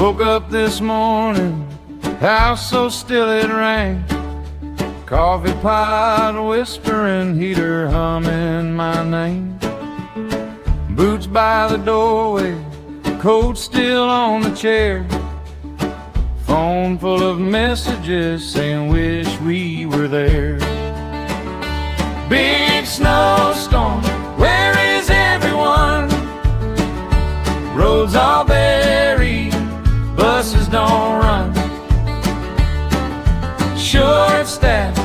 Woke up this morning, house so still it rang. Coffee pot whispering, heater humming my name. Boots by the doorway, coat still on the chair. Phone full of messages saying wish we were there. Big snowstorm, where is everyone? Roads all buried, buses don't run. Short staff,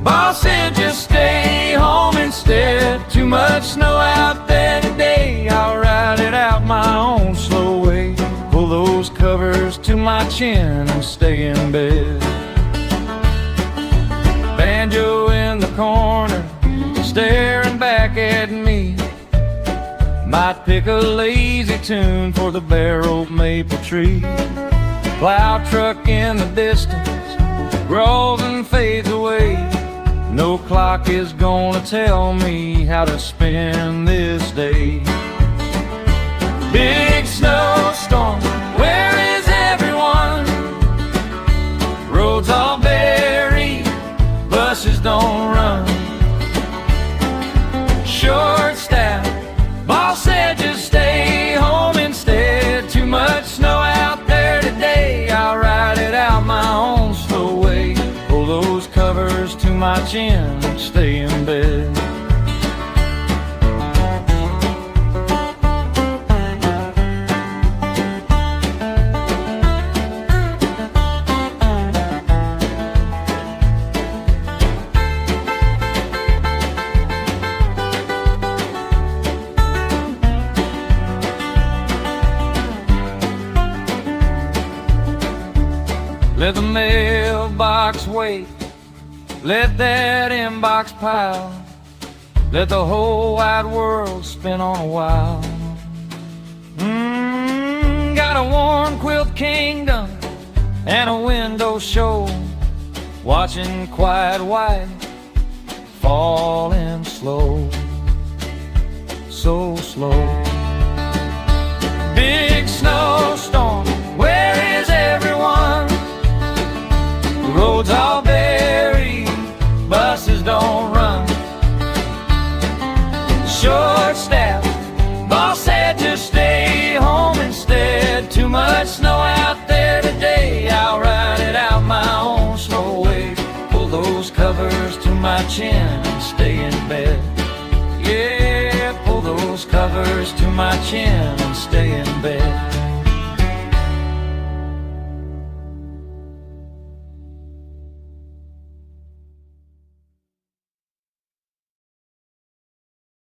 boss said just stay home instead. Too much snow out there today, I'll ride it out my own slow way. Pull those covers to my chin and stay in bed. Banjo in the corner, staring back at me. Might pick a lazy tune for the bare old maple tree. Plow truck in the distance grows and fades away. No clock is gonna tell me how to spend this day. Big snowstorm, where is everyone? Roads all buried, buses don't run. Short staff, boss said just stay home instead. Too much snow out there today, I'll ride it out my own slow way. Pull those covers to my chin and stay in bed. Let the mailbox wait, let that inbox pile, let the whole wide world spin on a while. Got a warm quilt kingdom and a window show, watching quiet white falling slow, so slow. Big snowstorm, where is everyone? Roads all buried, buses don't run. Short staff, boss said just stay home instead. Too much snow out there today, I'll ride it out my own slow way. Pull those covers to my chin and stay in bed. Yeah, pull those covers to my chin